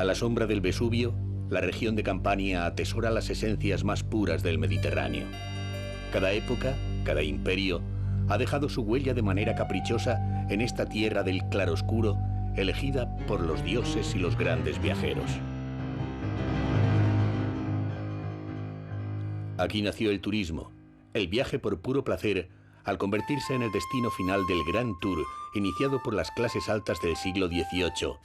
A la sombra del Vesubio, la región de Campania atesora las esencias más puras del Mediterráneo. Cada época, cada imperio, ha dejado su huella de manera caprichosa en esta tierra del claroscuro, elegida por los dioses y los grandes viajeros. Aquí nació el turismo, el viaje por puro placer, al convertirse en el destino final del Gran Tour, iniciado por las clases altas del siglo XVIII,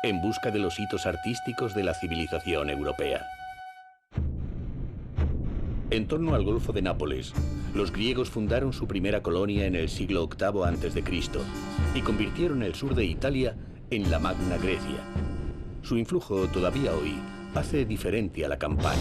en busca de los hitos artísticos de la civilización europea. En torno al Golfo de Nápoles, los griegos fundaron su primera colonia en el siglo VIII a.C. y convirtieron el sur de Italia en la Magna Grecia. Su influjo todavía hoy hace diferente a la Campania.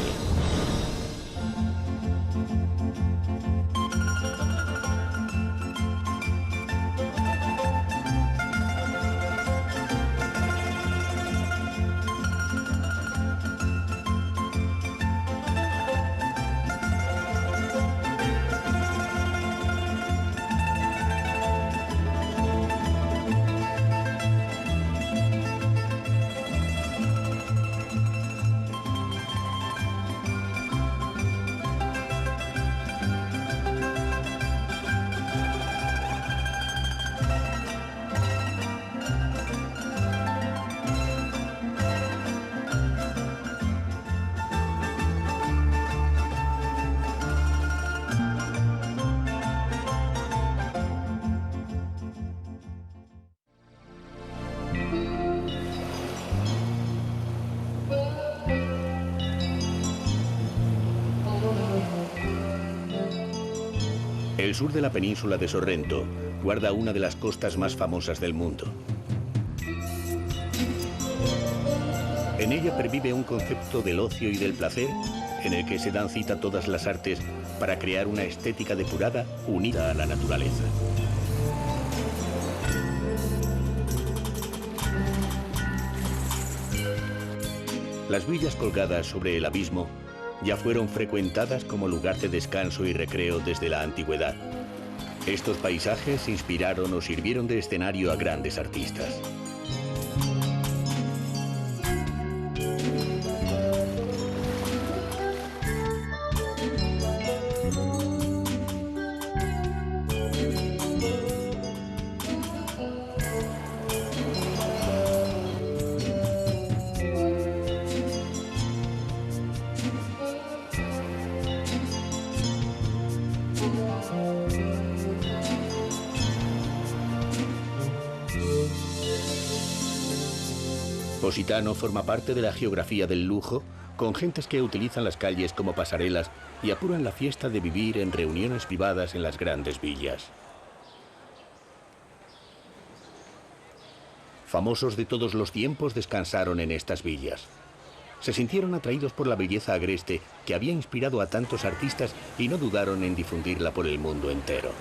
El sur de la península de Sorrento guarda una de las costas más famosas del mundo. En ella pervive un concepto del ocio y del placer en el que se dan cita todas las artes para crear una estética depurada unida a la naturaleza. Las villas colgadas sobre el abismo ya fueron frecuentadas como lugar de descanso y recreo desde la antigüedad. Estos paisajes inspiraron o sirvieron de escenario a grandes artistas. Positano forma parte de la geografía del lujo, con gentes que utilizan las calles como pasarelas y apuran la fiesta de vivir en reuniones privadas en las grandes villas. Famosos de todos los tiempos descansaron en estas villas. Se sintieron atraídos por la belleza agreste que había inspirado a tantos artistas y no dudaron en difundirla por el mundo entero.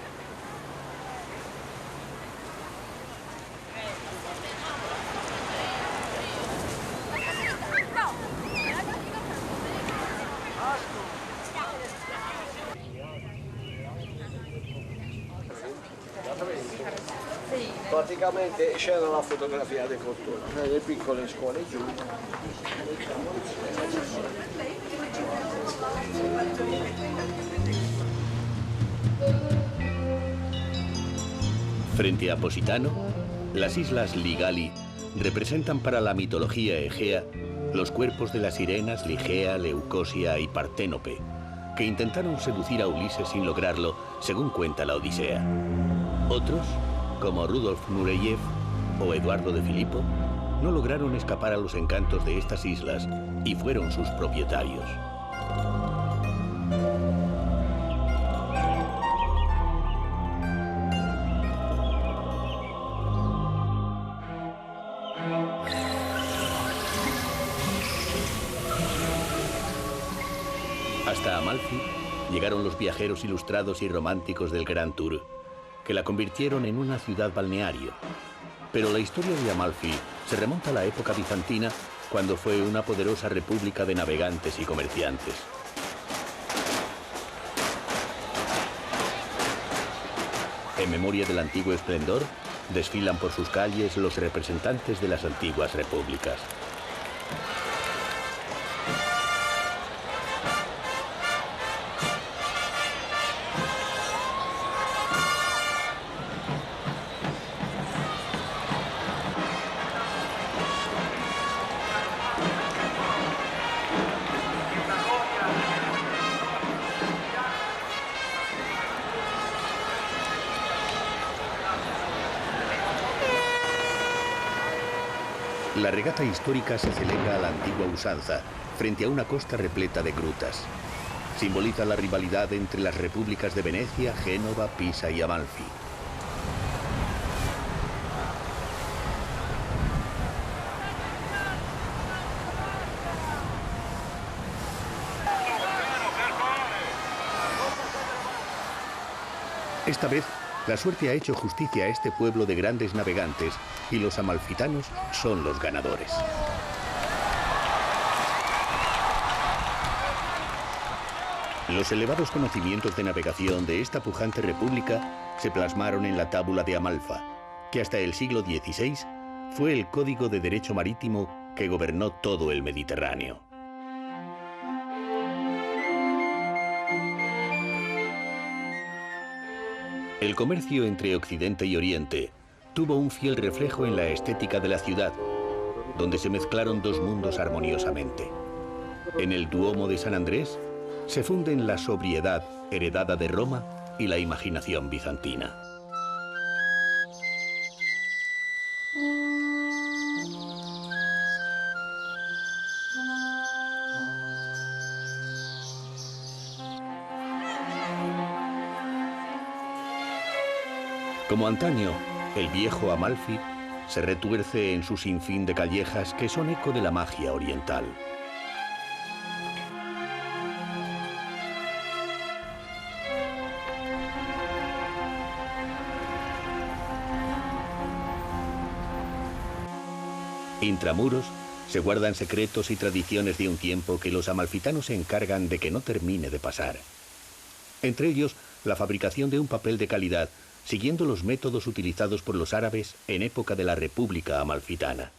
Praticamente c'era la fotografia di cultura, le piccole scuole giù. Frente a Positano, las islas Ligali representan para la mitología egea los cuerpos de las sirenas Ligea, Leucosia y Parténope, que intentaron seducir a Ulises sin lograrlo, según cuenta la Odisea. Otros, como Rudolf Nureyev o Eduardo de Filipo, no lograron escapar a los encantos de estas islas y fueron sus propietarios. Hasta Amalfi llegaron los viajeros ilustrados y románticos del Gran Tour, que la convirtieron en una ciudad balneario. Pero la historia de Amalfi se remonta a la época bizantina, cuando fue una poderosa república de navegantes y comerciantes. En memoria del antiguo esplendor, desfilan por sus calles los representantes de las antiguas repúblicas. La regata histórica se celebra a la antigua usanza, frente a una costa repleta de grutas. Simboliza la rivalidad entre las repúblicas de Venecia, Génova, Pisa y Amalfi. Esta vez, la suerte ha hecho justicia a este pueblo de grandes navegantes y los amalfitanos son los ganadores. Los elevados conocimientos de navegación de esta pujante república se plasmaron en la Tábula de Amalfa, que hasta el siglo XVI fue el código de derecho marítimo que gobernó todo el Mediterráneo. El comercio entre Occidente y Oriente tuvo un fiel reflejo en la estética de la ciudad, donde se mezclaron dos mundos armoniosamente. En el Duomo de San Andrés se funden la sobriedad heredada de Roma y la imaginación bizantina. Como antaño, el viejo Amalfi se retuerce en su sinfín de callejas que son eco de la magia oriental. Intramuros se guardan secretos y tradiciones de un tiempo que los amalfitanos se encargan de que no termine de pasar. Entre ellos, la fabricación de un papel de calidad, siguiendo los métodos utilizados por los árabes en época de la República Amalfitana.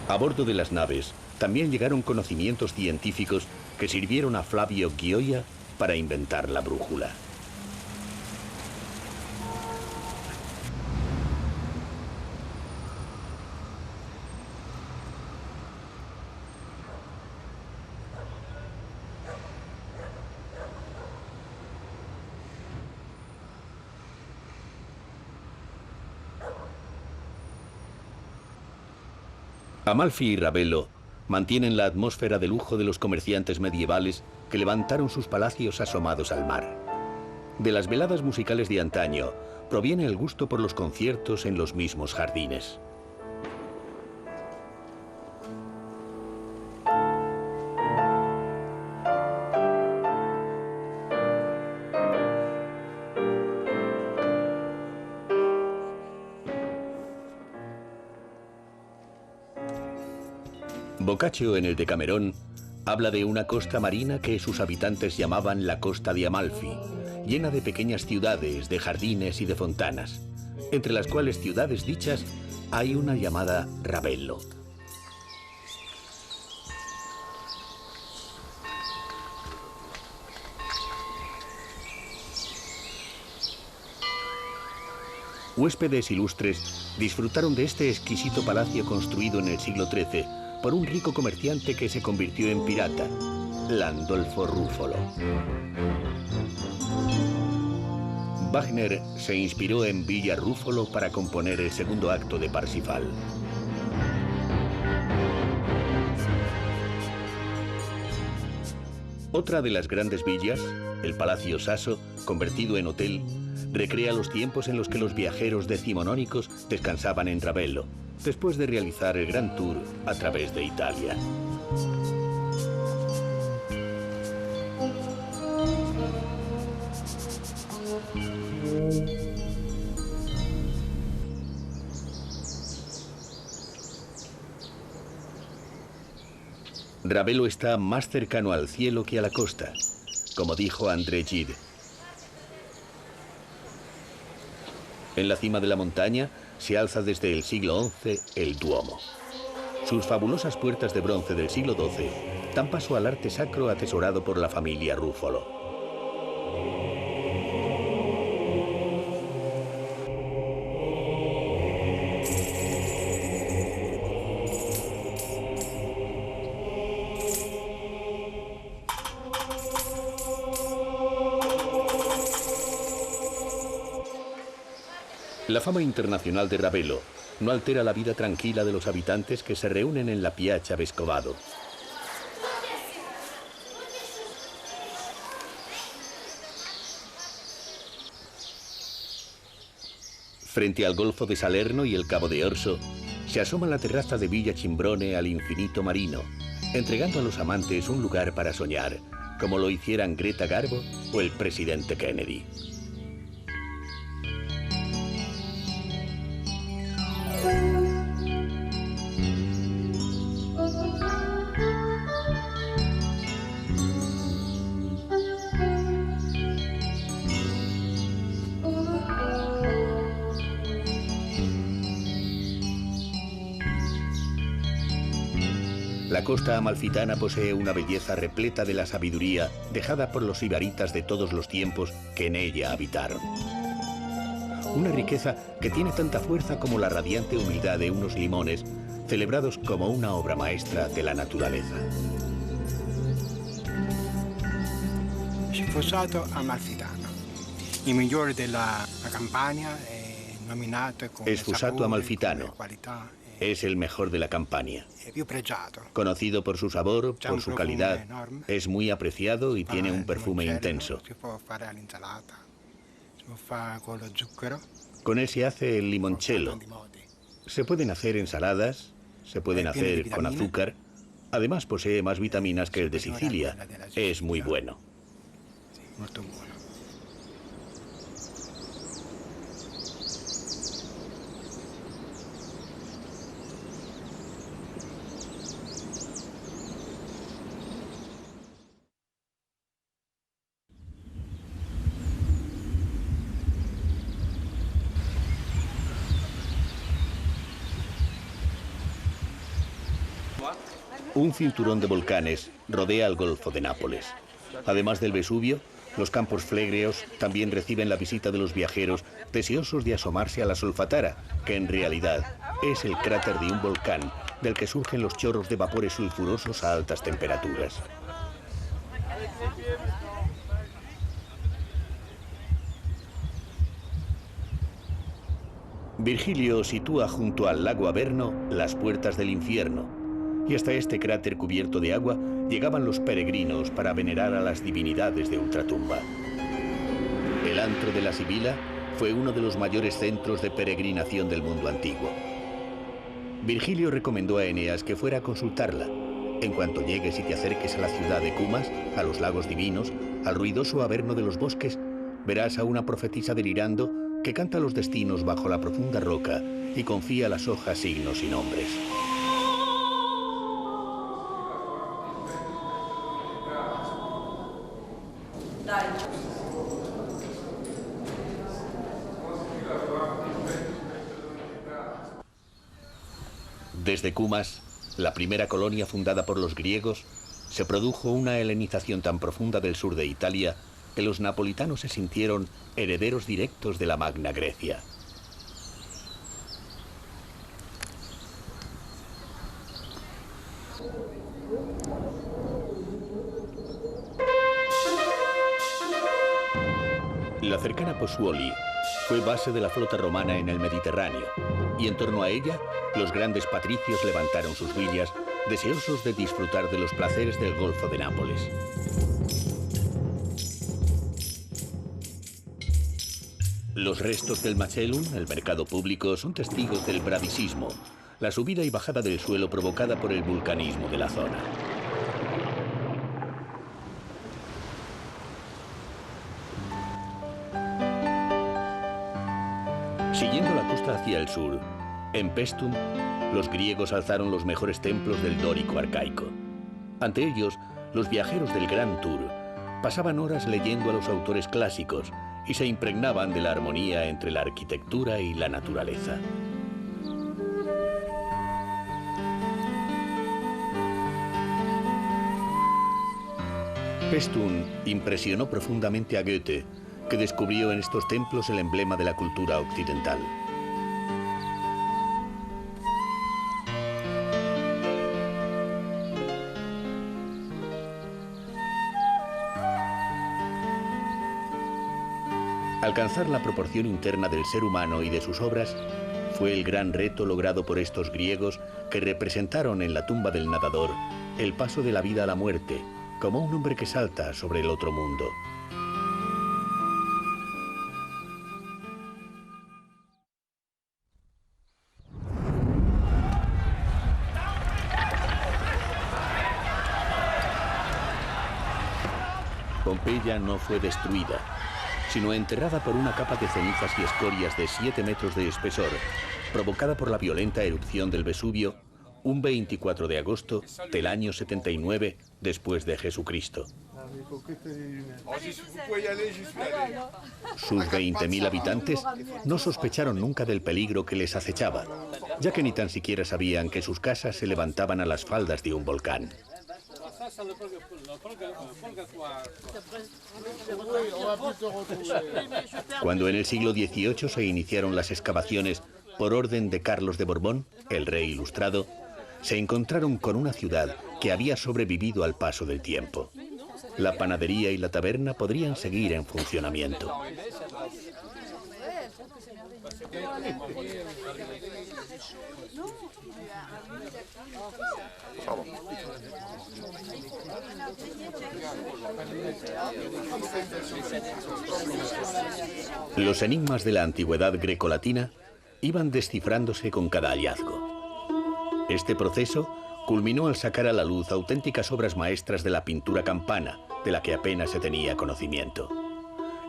A bordo de las naves también llegaron conocimientos científicos que sirvieron a Flavio Gioia para inventar la brújula. Amalfi y Ravello mantienen la atmósfera de lujo de los comerciantes medievales que levantaron sus palacios asomados al mar. De las veladas musicales de antaño proviene el gusto por los conciertos en los mismos jardines. Boccaccio en el Decamerón habla de una costa marina que sus habitantes llamaban la costa de Amalfi, llena de pequeñas ciudades, de jardines y de fontanas, entre las cuales ciudades dichas hay una llamada Ravello. Huéspedes ilustres disfrutaron de este exquisito palacio construido en el siglo XIII por un rico comerciante que se convirtió en pirata, Landolfo Ruffolo. Wagner se inspiró en Villa Ruffolo para componer el segundo acto de Parsifal. Otra de las grandes villas, el Palacio Sasso, convertido en hotel, recrea los tiempos en los que los viajeros decimonónicos descansaban en Ravello, después de realizar el Gran Tour a través de Italia. Ravello está más cercano al cielo que a la costa, como dijo André Gide. En la cima de la montaña se alza desde el siglo XI el Duomo. Sus fabulosas puertas de bronce del siglo XII dan paso al arte sacro atesorado por la familia Ruffolo. La fama internacional de Ravelo no altera la vida tranquila de los habitantes que se reúnen en la Piazza Vescovado. Frente al Golfo de Salerno y el Cabo de Orso, se asoma la terraza de Villa Cimbrone al infinito marino, entregando a los amantes un lugar para soñar, como lo hicieran Greta Garbo o el presidente Kennedy. La costa amalfitana posee una belleza repleta de la sabiduría dejada por los ibaritas de todos los tiempos que en ella habitaron. Una riqueza que tiene tanta fuerza como la radiante humildad de unos limones, celebrados como una obra maestra de la naturaleza. Sfosato Amalfitano, il migliore della Campania, nominato con Sfosato Amalfitano. Es el mejor de la Campania. Conocido por su sabor, por su calidad, es muy apreciado y tiene un perfume intenso. Con él se hace el limoncello. Se pueden hacer ensaladas, se pueden hacer con azúcar. Además posee más vitaminas que el de Sicilia. Es muy bueno. Un cinturón de volcanes rodea el Golfo de Nápoles. Además del Vesubio, los campos flegreos también reciben la visita de los viajeros deseosos de asomarse a la Solfatara, que en realidad es el cráter de un volcán del que surgen los chorros de vapores sulfurosos a altas temperaturas. Virgilio sitúa junto al lago Averno las puertas del infierno, y hasta este cráter cubierto de agua llegaban los peregrinos para venerar a las divinidades de ultratumba. El antro de la Sibila fue uno de los mayores centros de peregrinación del mundo antiguo. Virgilio recomendó a Eneas que fuera a consultarla. En cuanto llegues y te acerques a la ciudad de Cumas, a los lagos divinos, al ruidoso Averno de los bosques, verás a una profetisa delirando que canta los destinos bajo la profunda roca y confía a las hojas signos y nombres. Desde Cumas, la primera colonia fundada por los griegos, se produjo una helenización tan profunda del sur de Italia que los napolitanos se sintieron herederos directos de la Magna Grecia. La cercana Pozzuoli fue base de la flota romana en el Mediterráneo, y en torno a ella, los grandes patricios levantaron sus villas, deseosos de disfrutar de los placeres del Golfo de Nápoles. Los restos del Macellum, el mercado público, son testigos del bradisismo, la subida y bajada del suelo provocada por el vulcanismo de la zona. Siguiendo la costa hacia el sur, en Paestum, los griegos alzaron los mejores templos del dórico arcaico. Ante ellos, los viajeros del Grand Tour pasaban horas leyendo a los autores clásicos y se impregnaban de la armonía entre la arquitectura y la naturaleza. Paestum impresionó profundamente a Goethe, que descubrió en estos templos el emblema de la cultura occidental. Alcanzar la proporción interna del ser humano y de sus obras fue el gran reto logrado por estos griegos que representaron en la tumba del nadador el paso de la vida a la muerte, como un hombre que salta sobre el otro mundo. Pompeya no fue destruida, sino enterrada por una capa de cenizas y escorias de 7 metros de espesor, provocada por la violenta erupción del Vesubio, un 24 de agosto del año 79 después de Jesucristo. Sus 20.000 habitantes no sospecharon nunca del peligro que les acechaba, ya que ni tan siquiera sabían que sus casas se levantaban a las faldas de un volcán. Cuando en el siglo XVIII se iniciaron las excavaciones por orden de Carlos de Borbón, el rey ilustrado, se encontraron con una ciudad que había sobrevivido al paso del tiempo. La panadería y la taberna podrían seguir en funcionamiento. Los enigmas de la antigüedad grecolatina iban descifrándose con cada hallazgo. Este proceso culminó al sacar a la luz auténticas obras maestras de la pintura campana, de la que apenas se tenía conocimiento.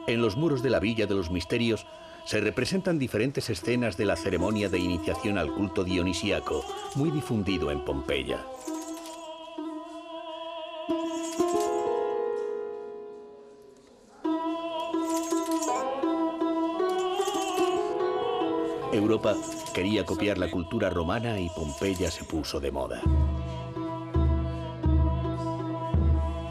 En los muros de la Villa de los Misterios se representan diferentes escenas de la ceremonia de iniciación al culto dionisíaco, muy difundido en Pompeya. Europa quería copiar la cultura romana y Pompeya se puso de moda.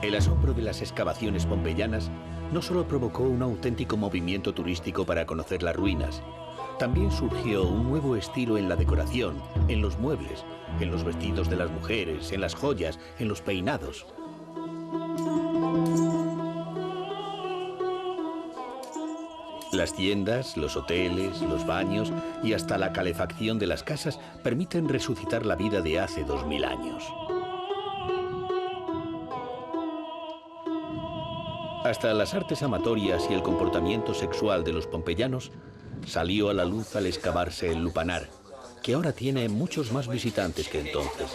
El asombro de las excavaciones pompeyanas no solo provocó un auténtico movimiento turístico para conocer las ruinas, también surgió un nuevo estilo en la decoración, en los muebles, en los vestidos de las mujeres, en las joyas, en los peinados. Las tiendas, los hoteles, los baños y hasta la calefacción de las casas permiten resucitar la vida de hace 2000 años. Hasta las artes amatorias y el comportamiento sexual de los pompeyanos salió a la luz al excavarse el lupanar, que ahora tiene muchos más visitantes que entonces.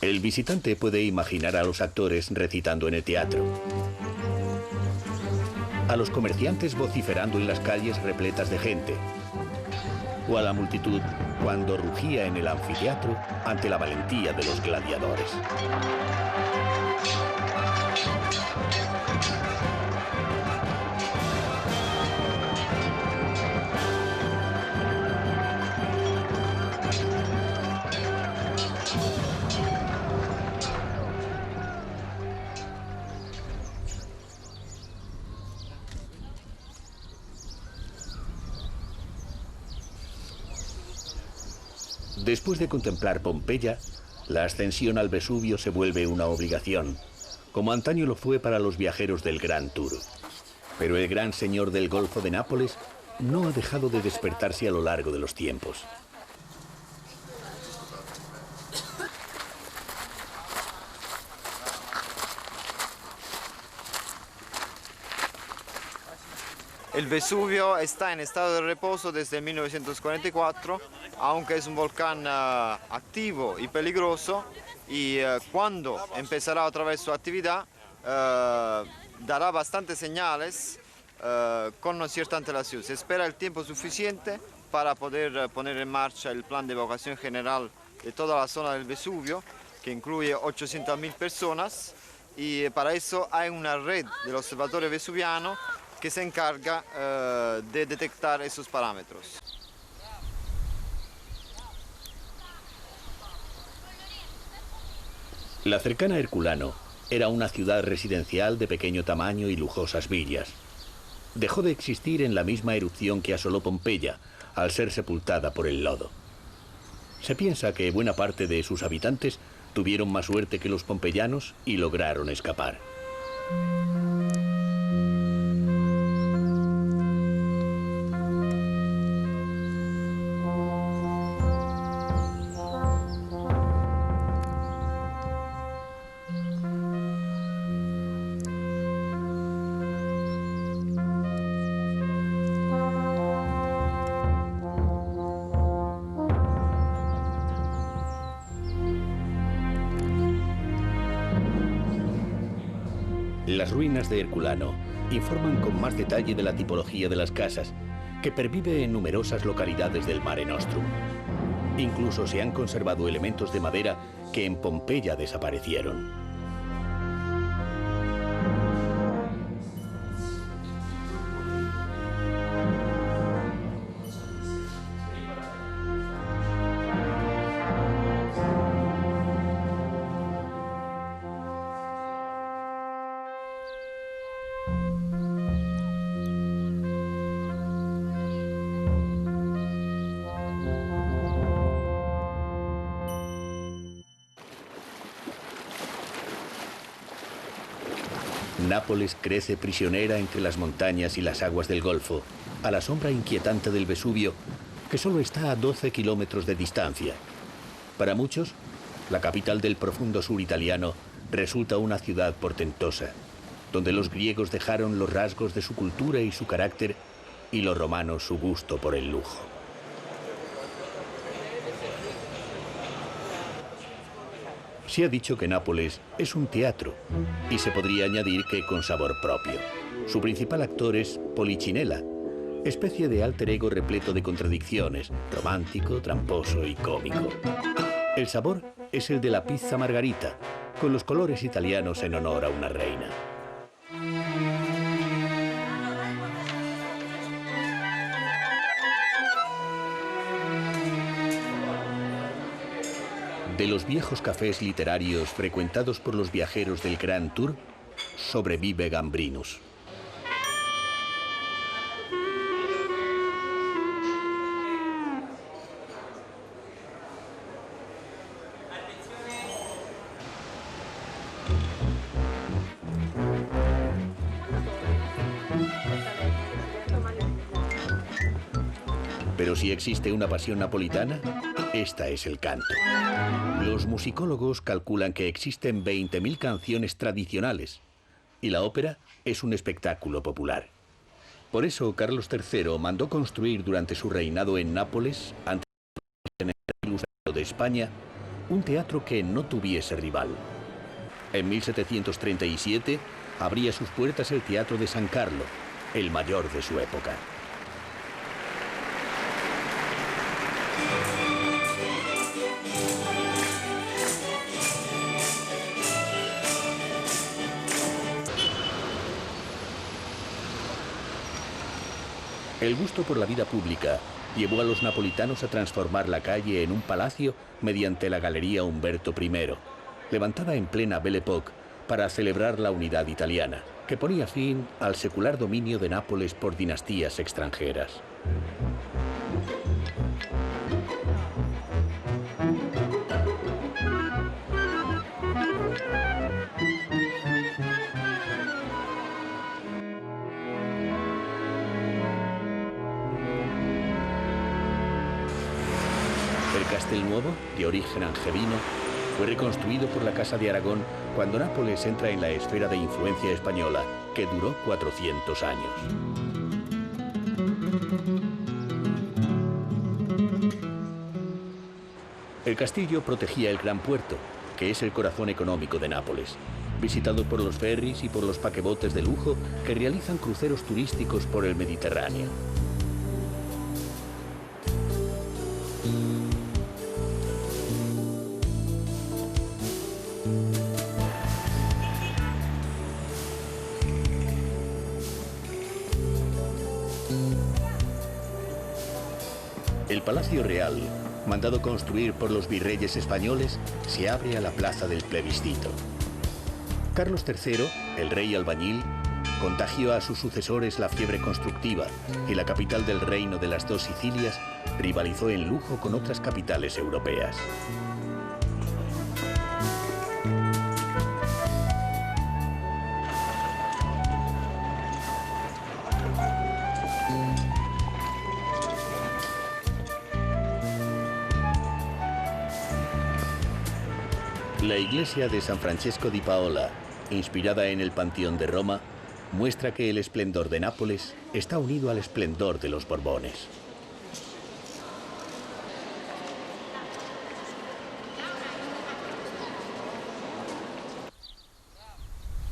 El visitante puede imaginar a los actores recitando en el teatro, a los comerciantes vociferando en las calles repletas de gente, o a la multitud cuando rugía en el anfiteatro ante la valentía de los gladiadores. Después de contemplar Pompeya, la ascensión al Vesubio se vuelve una obligación, como antaño lo fue para los viajeros del Gran Tour. Pero el gran señor del Golfo de Nápoles no ha dejado de despertarse a lo largo de los tiempos. El Vesubio está en estado de reposo desde 1944, aunque es un volcán activo y peligroso, y cuando empezará otra vez su actividad dará bastantes señales con cierta antelación. Se espera el tiempo suficiente para poder poner en marcha el plan de evacuación general de toda la zona del Vesubio, que incluye 800.000 personas, y para eso hay una red del observatorio vesuviano que se encarga de detectar esos parámetros. La cercana Herculano era una ciudad residencial de pequeño tamaño y lujosas villas. dejó de existir en la misma erupción que asoló Pompeya, al ser sepultada por el lodo. Se piensa que buena parte de sus habitantes tuvieron más suerte que los pompeyanos y lograron escapar. Las ruinas de Herculano informan con más detalle de la tipología de las casas, que pervive en numerosas localidades del Mare Nostrum. Incluso se han conservado elementos de madera que en Pompeya desaparecieron. Nápoles crece prisionera entre las montañas y las aguas del Golfo, a la sombra inquietante del Vesubio, que solo está a 12 kilómetros de distancia. Para muchos, la capital del profundo sur italiano resulta una ciudad portentosa, donde los griegos dejaron los rasgos de su cultura y su carácter, y los romanos su gusto por el lujo. Se ha dicho que Nápoles es un teatro, y se podría añadir que con sabor propio. Su principal actor es Polichinella, especie de alter ego repleto de contradicciones, romántico, tramposo y cómico. El sabor es el de la pizza margarita, con los colores italianos en honor a una reina. De los viejos cafés literarios frecuentados por los viajeros del Grand Tour, sobrevive Gambrinus. Pero si existe una pasión napolitana, esta es el canto. Los musicólogos calculan que existen 20.000 canciones tradicionales y la ópera es un espectáculo popular. Por eso Carlos III mandó construir durante su reinado en Nápoles, ante el ilustrado de España, un teatro que no tuviese rival. En 1737 abría sus puertas el Teatro de San Carlo, el mayor de su época. El gusto por la vida pública llevó a los napolitanos a transformar la calle en un palacio mediante la Galería Umberto I, levantada en plena Belle Époque para celebrar la unidad italiana, que ponía fin al secular dominio de Nápoles por dinastías extranjeras. Castelnuovo, de origen angevino, fue reconstruido por la Casa de Aragón cuando Nápoles entra en la esfera de influencia española, que duró 400 años. El castillo protegía el Gran Puerto, que es el corazón económico de Nápoles, visitado por los ferries y por los paquebotes de lujo que realizan cruceros turísticos por el Mediterráneo. El Palacio Real, mandado construir por los virreyes españoles, se abre a la plaza del plebiscito. Carlos III, el rey albañil, contagió a sus sucesores la fiebre constructiva y la capital del reino de las dos Sicilias rivalizó en lujo con otras capitales europeas. La iglesia de San Francesco di Paola, inspirada en el Panteón de Roma, muestra que el esplendor de Nápoles está unido al esplendor de los Borbones.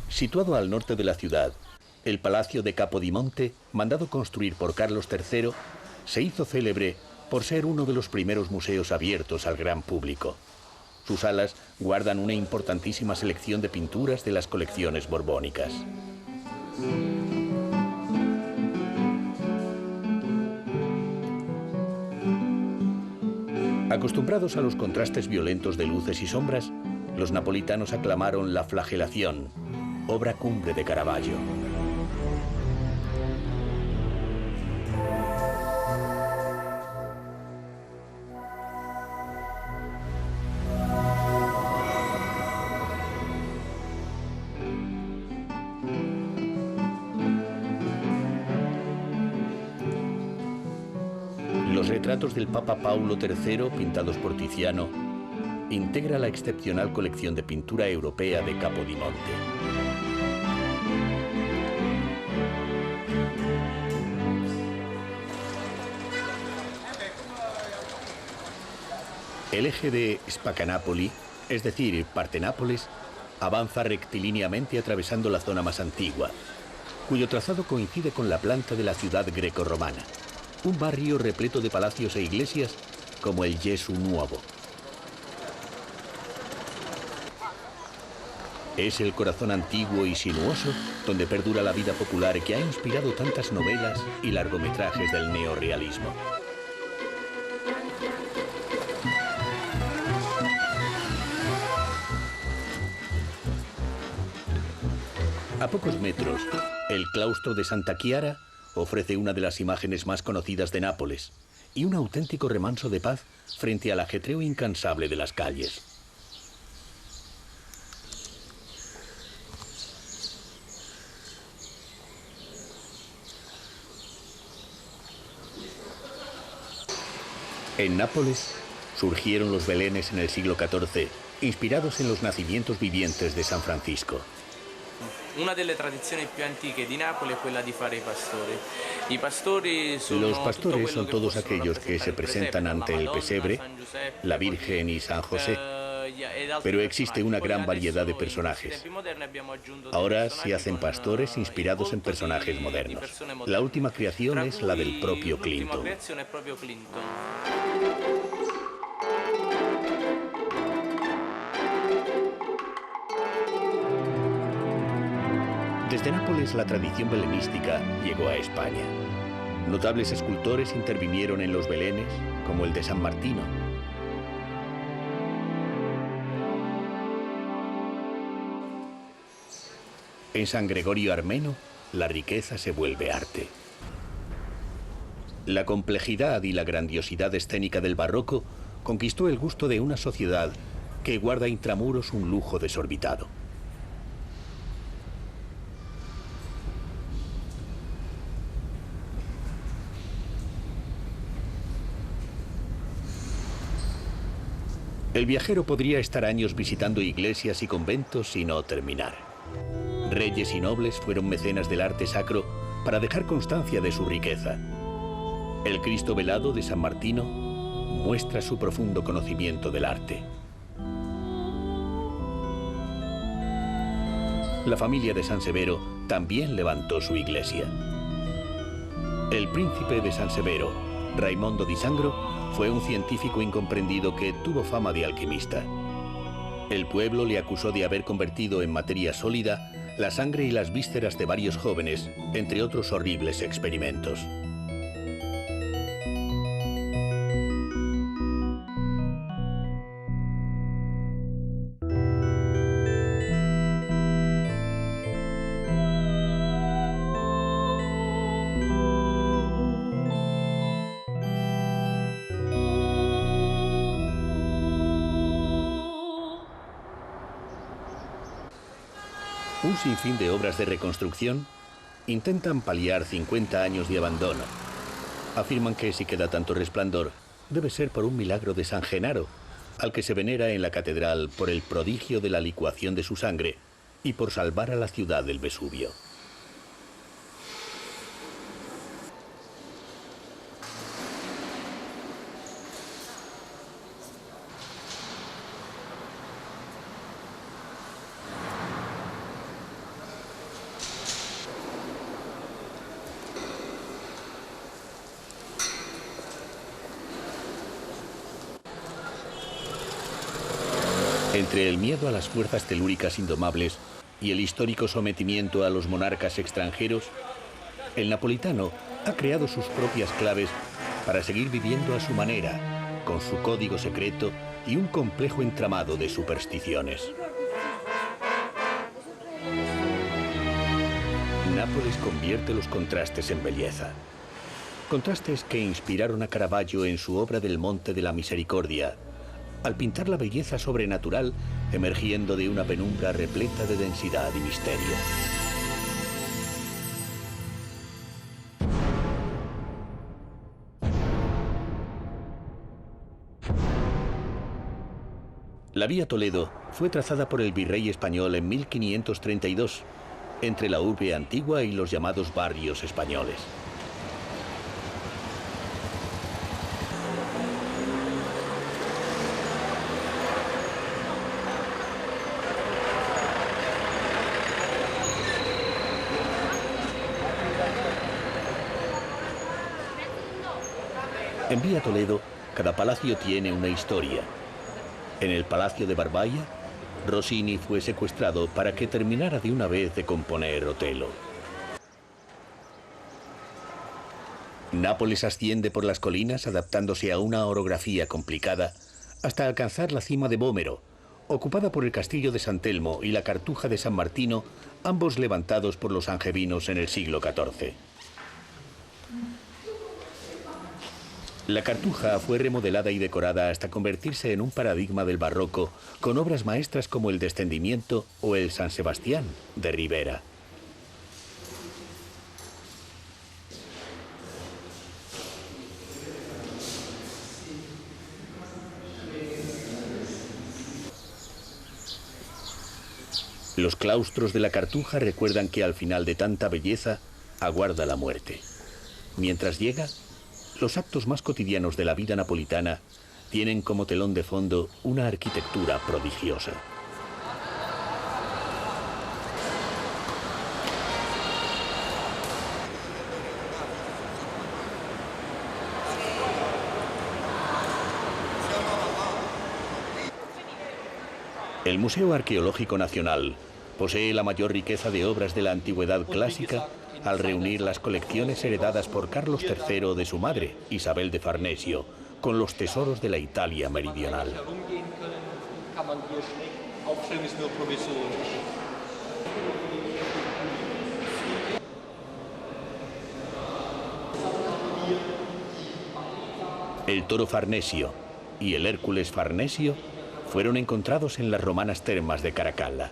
Situado al norte de la ciudad, el Palacio de Capodimonte, mandado construir por Carlos III, se hizo célebre por ser uno de los primeros museos abiertos al gran público. Sus salas guardan una importantísima selección de pinturas de las colecciones borbónicas. Acostumbrados a los contrastes violentos de luces y sombras, los napolitanos aclamaron La Flagelación, obra cumbre de Caravaggio. Los retratos del Papa Paulo III, pintados por Tiziano, integra la excepcional colección de pintura europea de Capodimonte. El eje de Spacanapoli, es decir, Partenápolis, avanza rectilíneamente atravesando la zona más antigua, cuyo trazado coincide con la planta de la ciudad grecorromana. Un barrio repleto de palacios e iglesias como el Gesù Nuovo. Es el corazón antiguo y sinuoso donde perdura la vida popular que ha inspirado tantas novelas y largometrajes del neorrealismo. A pocos metros, el claustro de Santa Chiara ofrece una de las imágenes más conocidas de Nápoles y un auténtico remanso de paz frente al ajetreo incansable de las calles. En Nápoles surgieron los belenes en el siglo XIV, inspirados en los nacimientos vivientes de San Francisco. Una delle tradizioni più antiche di Napoli è quella di fare i pastori. I pastori Los pastores son todos aquellos que se presentan ante el pesebre, la Virgen y San José, pero existe una gran variedad de personajes. Ahora se hacen pastores inspirados en personajes modernos. La última creación es la del propio Clinton. Desde Nápoles la tradición belenística llegó a España. Notables escultores intervinieron en los belenes, como el de San Martino. En San Gregorio Armeno, la riqueza se vuelve arte. La complejidad y la grandiosidad escénica del barroco conquistó el gusto de una sociedad que guarda intramuros un lujo desorbitado. El viajero podría estar años visitando iglesias y conventos y no terminar. Reyes y nobles fueron mecenas del arte sacro para dejar constancia de su riqueza. El Cristo velado de San Martino muestra su profundo conocimiento del arte. La familia de San Severo también levantó su iglesia. El príncipe de San Severo, Raimondo di Sangro, fue un científico incomprendido que tuvo fama de alquimista. El pueblo le acusó de haber convertido en materia sólida la sangre y las vísceras de varios jóvenes, entre otros horribles experimentos. Un sinfín de obras de reconstrucción intentan paliar 50 años de abandono. Afirman que si queda tanto resplandor, debe ser por un milagro de San Genaro, al que se venera en la catedral por el prodigio de la licuación de su sangre y por salvar a la ciudad del Vesubio. Entre el miedo a las fuerzas telúricas indomables y el histórico sometimiento a los monarcas extranjeros, el napolitano ha creado sus propias claves para seguir viviendo a su manera, con su código secreto y un complejo entramado de supersticiones. Nápoles convierte los contrastes en belleza. Contrastes que inspiraron a Caravaggio en su obra del Monte de la Misericordia, al pintar la belleza sobrenatural emergiendo de una penumbra repleta de densidad y misterio. La vía Toledo fue trazada por el virrey español en 1532, entre la urbe antigua y los llamados barrios españoles. En Vía Toledo, cada palacio tiene una historia. En el Palacio de Barbaia, Rossini fue secuestrado para que terminara de una vez de componer Otelo. Nápoles asciende por las colinas adaptándose a una orografía complicada hasta alcanzar la cima de Vomero, ocupada por el castillo de San Telmo y la Cartuja de San Martino, ambos levantados por los angevinos en el siglo XIV. La Cartuja fue remodelada y decorada hasta convertirse en un paradigma del barroco, con obras maestras como el Descendimiento o el San Sebastián de Ribera. Los claustros de la Cartuja recuerdan que al final de tanta belleza aguarda la muerte. Mientras llega, los actos más cotidianos de la vida napolitana tienen como telón de fondo una arquitectura prodigiosa. El Museo Arqueológico Nacional posee la mayor riqueza de obras de la antigüedad clásica al reunir las colecciones heredadas por Carlos III de su madre, Isabel de Farnesio, con los tesoros de la Italia meridional. El toro Farnesio y el Hércules Farnesio fueron encontrados en las romanas termas de Caracalla.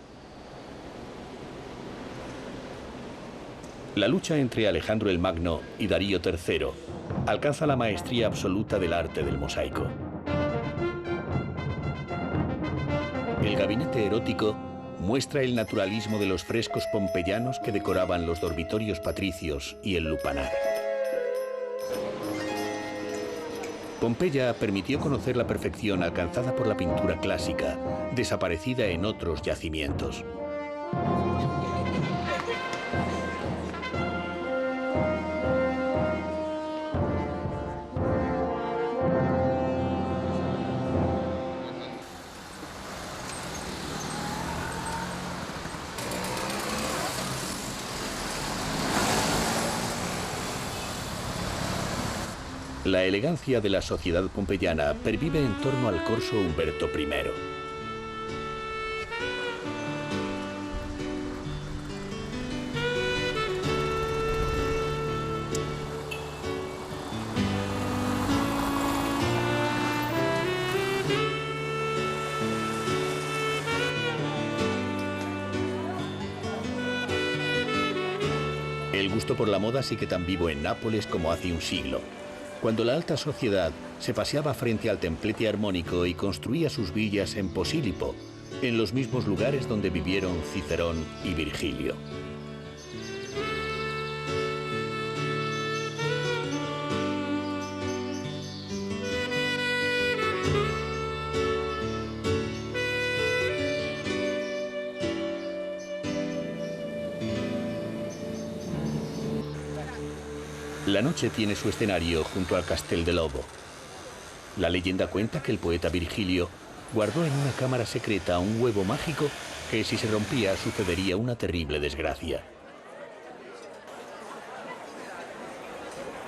La lucha entre Alejandro el Magno y Darío III alcanza la maestría absoluta del arte del mosaico. El gabinete erótico muestra el naturalismo de los frescos pompeyanos que decoraban los dormitorios patricios y el lupanar. Pompeya permitió conocer la perfección alcanzada por la pintura clásica, desaparecida en otros yacimientos. La elegancia de la sociedad pompeyana pervive en torno al corso Humberto I. El gusto por la moda sigue tan vivo en Nápoles como hace un siglo, cuando la alta sociedad se paseaba frente al templete armónico y construía sus villas en Posílipo, en los mismos lugares donde vivieron Cicerón y Virgilio. La noche tiene su escenario junto al Castel de Lobo. La leyenda cuenta que el poeta Virgilio guardó en una cámara secreta un huevo mágico que, si se rompía, sucedería una terrible desgracia.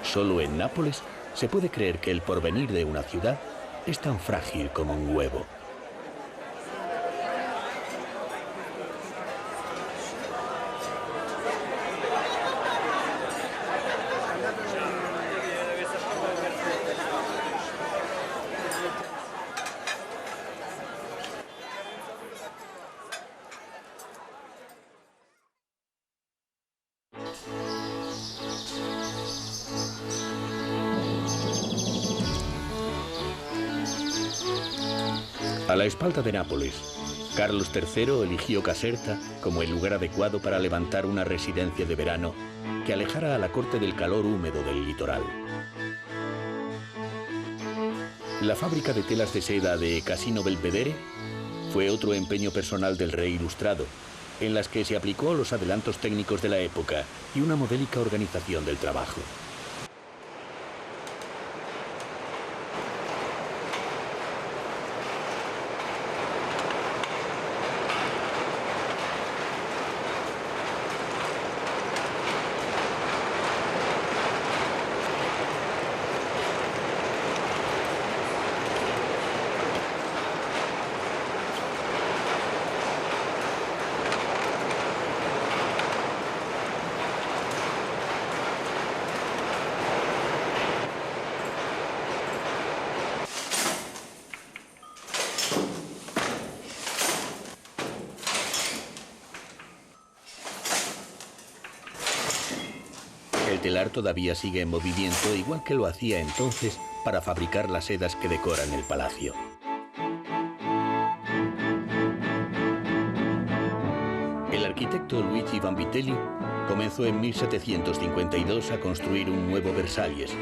Solo en Nápoles se puede creer que el porvenir de una ciudad es tan frágil como un huevo. A la espalda de Nápoles, Carlos III eligió Caserta como el lugar adecuado para levantar una residencia de verano que alejara a la corte del calor húmedo del litoral. La fábrica de telas de seda de Casino Belvedere fue otro empeño personal del rey ilustrado, en las que se aplicó los adelantos técnicos de la época y una modélica organización del trabajo. El telar todavía sigue en movimiento, igual que lo hacía entonces para fabricar las sedas que decoran el palacio. El arquitecto Luigi Vanvitelli comenzó en 1752 a construir un nuevo Versalles,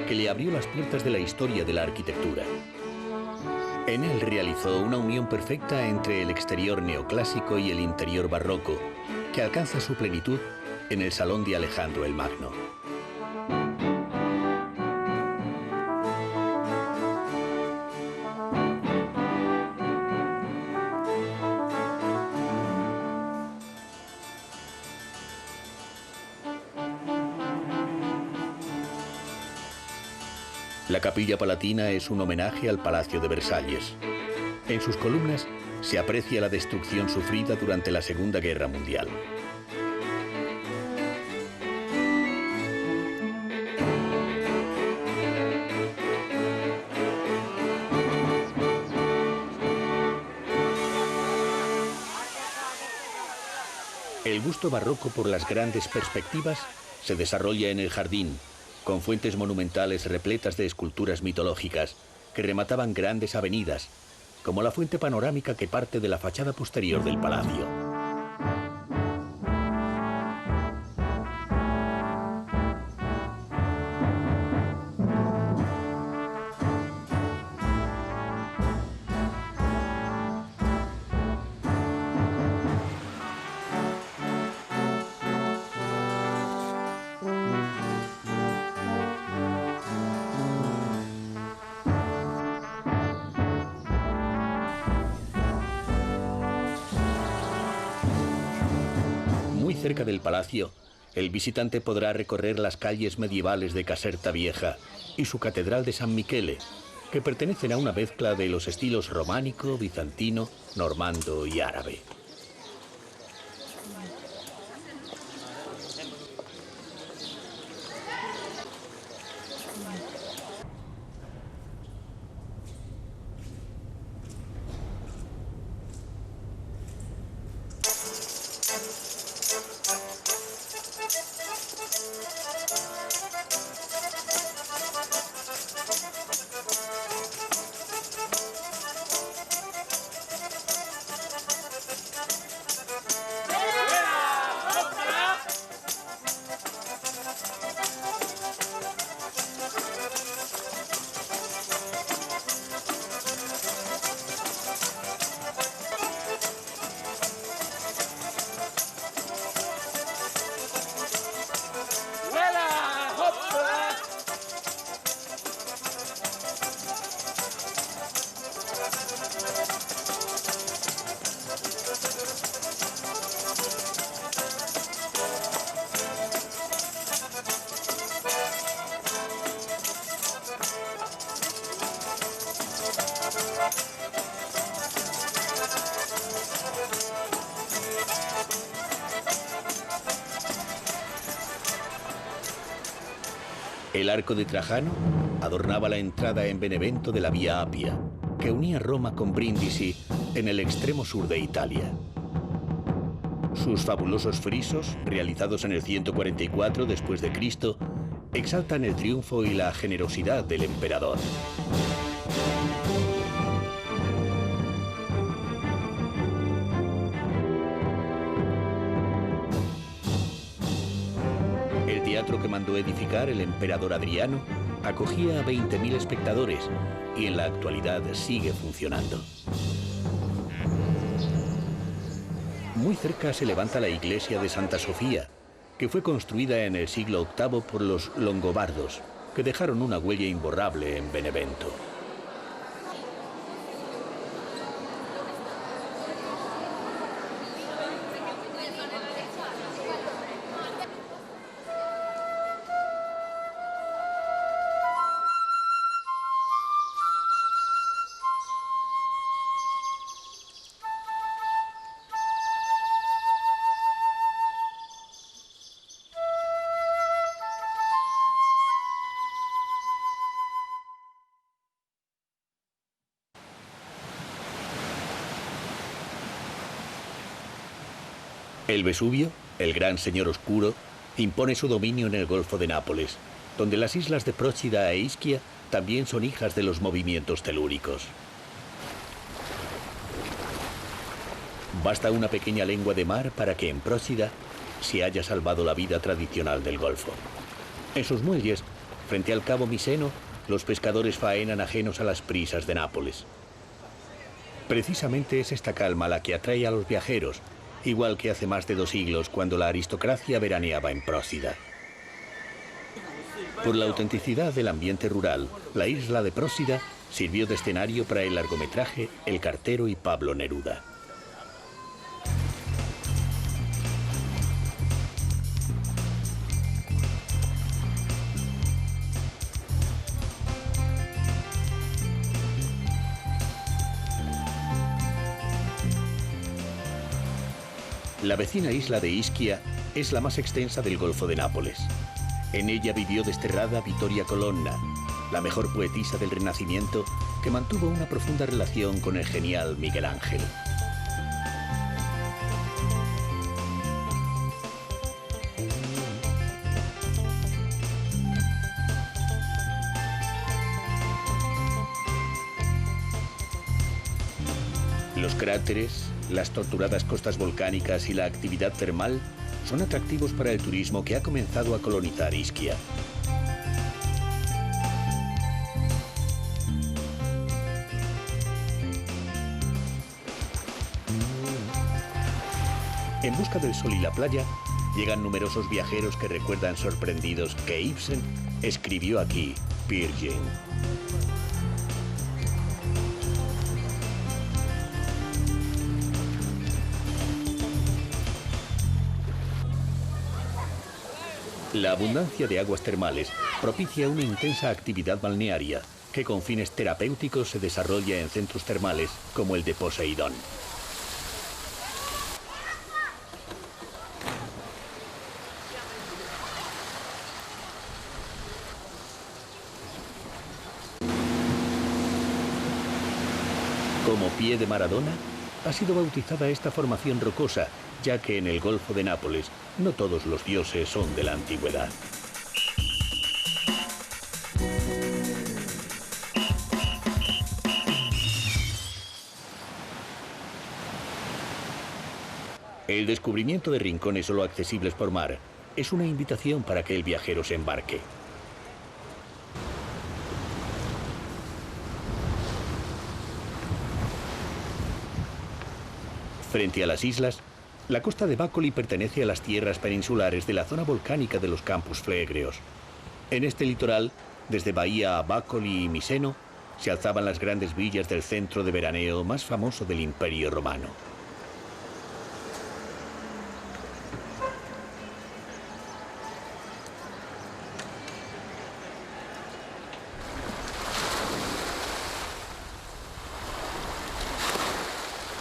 que le abrió las puertas de la historia de la arquitectura. En él realizó una unión perfecta entre el exterior neoclásico y el interior barroco, que alcanza su plenitud en el Salón de Alejandro el Magno. La Capilla Palatina es un homenaje al Palacio de Versalles. En sus columnas se aprecia la destrucción sufrida durante la Segunda Guerra Mundial. El gusto barroco por las grandes perspectivas se desarrolla en el jardín, con fuentes monumentales repletas de esculturas mitológicas que remataban grandes avenidas, como la fuente panorámica que parte de la fachada posterior del palacio. Muy cerca del palacio, el visitante podrá recorrer las calles medievales de Caserta Vieja y su catedral de San Michele, que pertenecen a una mezcla de los estilos románico, bizantino, normando y árabe. El arco de Trajano adornaba la entrada en Benevento de la Vía Apia, que unía Roma con Brindisi en el extremo sur de Italia. Sus fabulosos frisos, realizados en el 144 después de Cristo, exaltan el triunfo y la generosidad del emperador. El teatro que mandó edificar el emperador Adriano acogía a 20.000 espectadores y en la actualidad sigue funcionando. Muy cerca se levanta la iglesia de Santa Sofía, que fue construida en el siglo VIII por los longobardos, que dejaron una huella imborrable en Benevento. El Vesubio, el gran señor oscuro, impone su dominio en el Golfo de Nápoles, donde las islas de Procida e Ischia también son hijas de los movimientos telúricos. Basta una pequeña lengua de mar para que en Procida se haya salvado la vida tradicional del Golfo. En sus muelles, frente al cabo Miseno, los pescadores faenan ajenos a las prisas de Nápoles. Precisamente es esta calma la que atrae a los viajeros, igual que hace más de 2 siglos cuando la aristocracia veraneaba en Procida. Por la autenticidad del ambiente rural, la isla de Procida sirvió de escenario para el largometraje El cartero y Pablo Neruda. La vecina isla de Ischia es la más extensa del Golfo de Nápoles. En ella vivió desterrada Vittoria Colonna, la mejor poetisa del Renacimiento que mantuvo una profunda relación con el genial Miguel Ángel. Los cráteres, las torturadas costas volcánicas y la actividad termal son atractivos para el turismo que ha comenzado a colonizar Ischia. En busca del sol y la playa, llegan numerosos viajeros que recuerdan sorprendidos que Ibsen escribió aquí Peer Gynt. La abundancia de aguas termales propicia una intensa actividad balnearia que con fines terapéuticos se desarrolla en centros termales como el de Poseidón. Como pie de Maradona, ha sido bautizada esta formación rocosa, ya que en el Golfo de Nápoles no todos los dioses son de la antigüedad. El descubrimiento de rincones solo accesibles por mar es una invitación para que el viajero se embarque. Frente a las islas, la costa de Bacoli pertenece a las tierras peninsulares de la zona volcánica de los Campus Flegreos. En este litoral, desde Bahía a Bacoli y Miseno, se alzaban las grandes villas del centro de veraneo más famoso del Imperio Romano.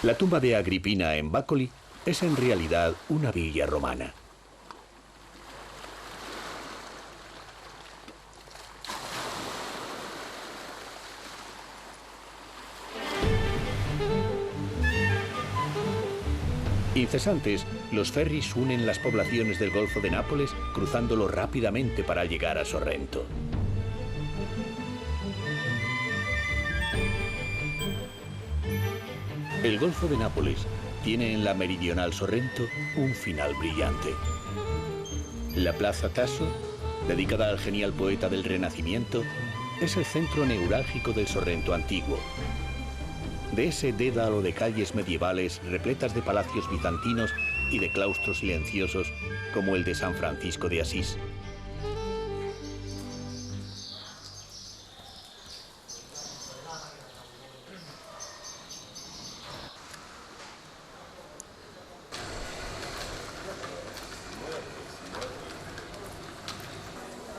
La tumba de Agripina en Bacoli es en realidad una villa romana. Incesantes, los ferries unen las poblaciones del Golfo de Nápoles, cruzándolo rápidamente para llegar a Sorrento. El Golfo de Nápoles tiene en la meridional Sorrento un final brillante. La Plaza Tasso, dedicada al genial poeta del Renacimiento, es el centro neurálgico del Sorrento antiguo. De ese dédalo de calles medievales repletas de palacios bizantinos y de claustros silenciosos como el de San Francisco de Asís.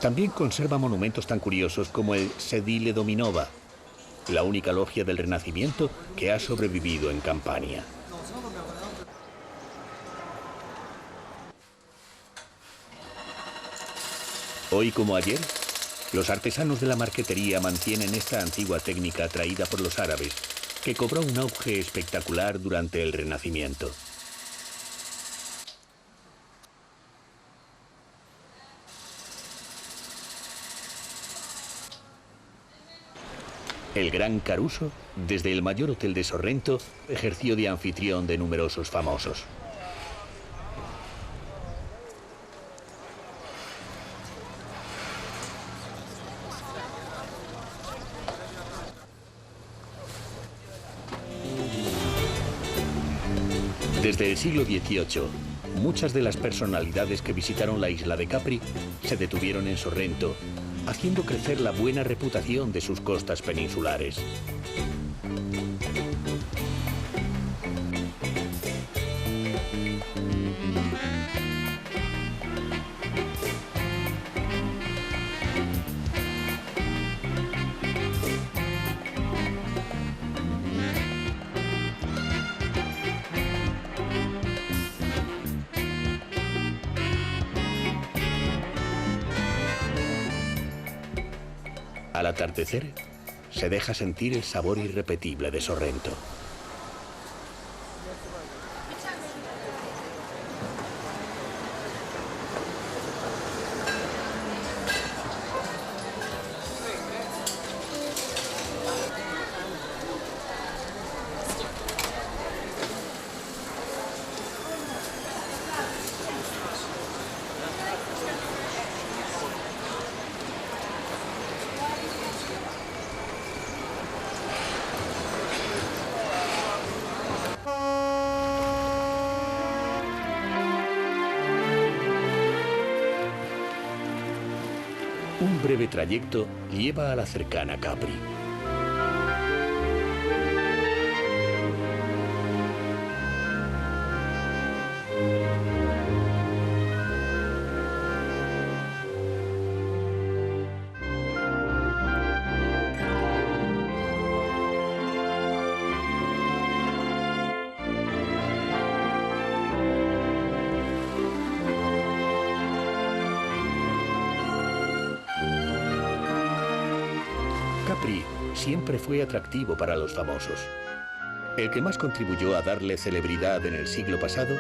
También conserva monumentos tan curiosos como el Sedile Dominova, la única logia del Renacimiento que ha sobrevivido en Campania. Hoy como ayer, los artesanos de la marquetería mantienen esta antigua técnica traída por los árabes, que cobró un auge espectacular durante el Renacimiento. El gran Caruso, desde el mayor hotel de Sorrento, ejerció de anfitrión de numerosos famosos. Desde el siglo XVIII, muchas de las personalidades que visitaron la isla de Capri se detuvieron en Sorrento, haciendo crecer la buena reputación de sus costas peninsulares. Al atardecer, se deja sentir el sabor irrepetible de Sorrento. Un breve trayecto lleva a la cercana Capri. Capri siempre fue atractivo para los famosos. El que más contribuyó a darle celebridad en el siglo pasado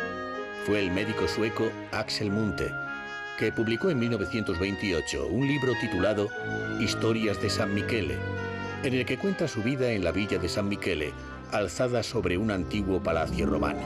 fue el médico sueco Axel Munthe, que publicó en 1928 un libro titulado Historias de San Michele, en el que cuenta su vida en la villa de San Michele, alzada sobre un antiguo palacio romano.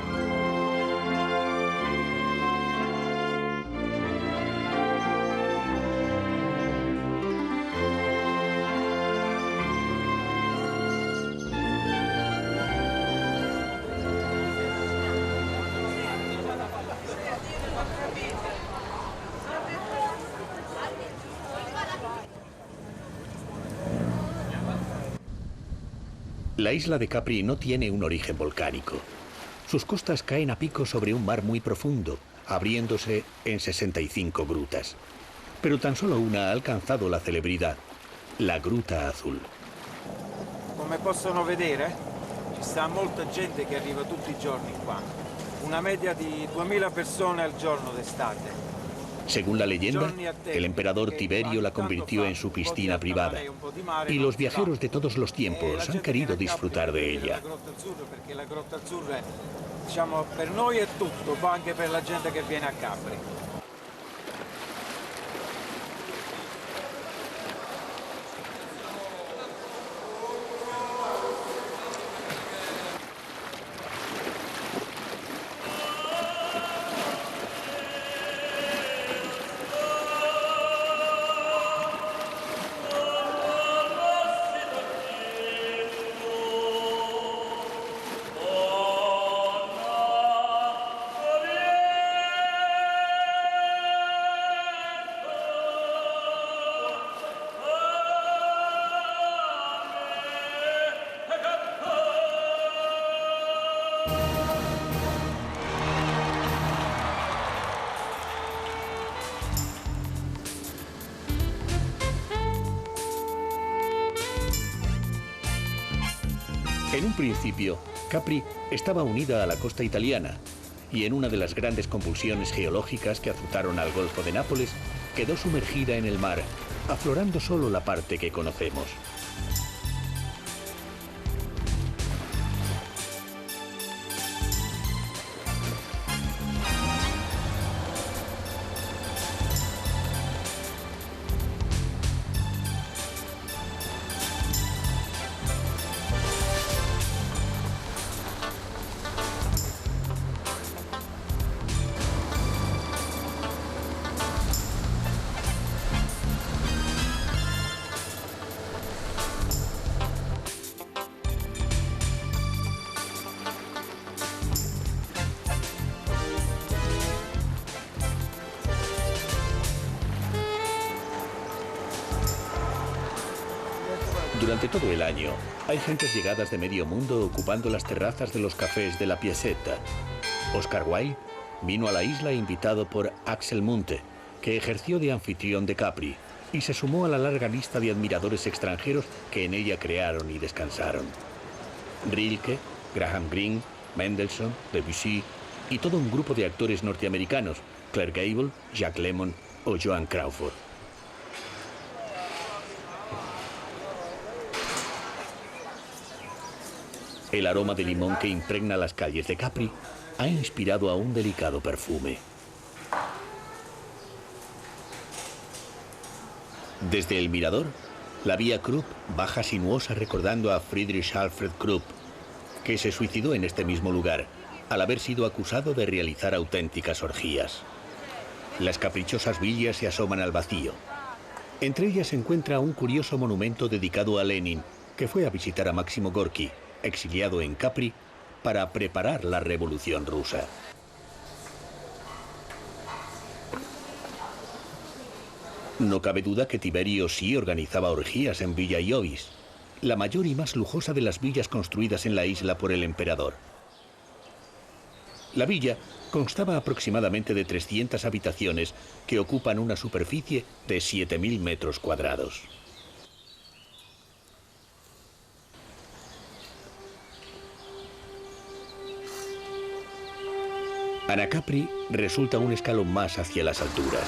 La isla de Capri no tiene un origen volcánico. Sus costas caen a pico sobre un mar muy profundo, abriéndose en 65 grutas. Pero tan solo una ha alcanzado la celebridad, la Gruta Azul. Come possono vedere, ci sta molta gente che arriva tutti i giorni qua. Una media di 2000 persone al giorno d'estate. Según la leyenda, el emperador Tiberio la convirtió en su piscina privada y los viajeros de todos los tiempos han querido disfrutar de ella. La Grotta Azzurra, diciamo, per noi è tutto, poi anche per la gente che viene a Capri. En un principio, Capri estaba unida a la costa italiana y en una de las grandes convulsiones geológicas que azotaron al Golfo de Nápoles, quedó sumergida en el mar, aflorando solo la parte que conocemos. Durante todo el año, hay gentes llegadas de medio mundo ocupando las terrazas de los cafés de la Piazzetta. Oscar Wilde vino a la isla invitado por Axel Munthe, que ejerció de anfitrión de Capri, y se sumó a la larga lista de admiradores extranjeros que en ella crearon y descansaron. Rilke, Graham Greene, Mendelssohn, Debussy y todo un grupo de actores norteamericanos, Clark Gable, Jack Lemmon o Joan Crawford. El aroma de limón que impregna las calles de Capri ha inspirado a un delicado perfume. Desde el mirador, la vía Krupp baja sinuosa recordando a Friedrich Alfred Krupp, que se suicidó en este mismo lugar al haber sido acusado de realizar auténticas orgías. Las caprichosas villas se asoman al vacío. Entre ellas se encuentra un curioso monumento dedicado a Lenin, que fue a visitar a Máximo Gorki, exiliado en Capri, para preparar la Revolución Rusa. No cabe duda que Tiberio sí organizaba orgías en Villa Iovis, la mayor y más lujosa de las villas construidas en la isla por el emperador. La villa constaba aproximadamente de 300 habitaciones que ocupan una superficie de 7.000 metros cuadrados. Anacapri resulta un escalón más hacia las alturas.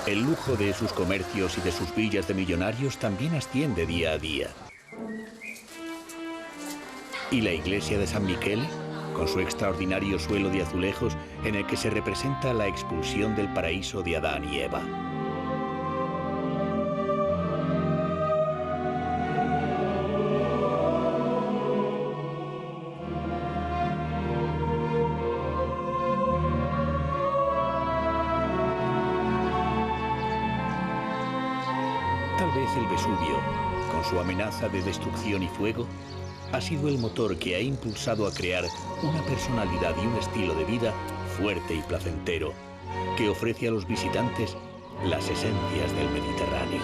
El lujo de sus comercios y de sus villas de millonarios también asciende día a día. ¿Y la iglesia de San Michele, con su extraordinario suelo de azulejos en el que se representa la expulsión del paraíso de Adán y Eva? Tal vez el Vesubio, con su amenaza de destrucción y fuego, ha sido el motor que ha impulsado a crear una personalidad y un estilo de vida fuerte y placentero, que ofrece a los visitantes las esencias del Mediterráneo.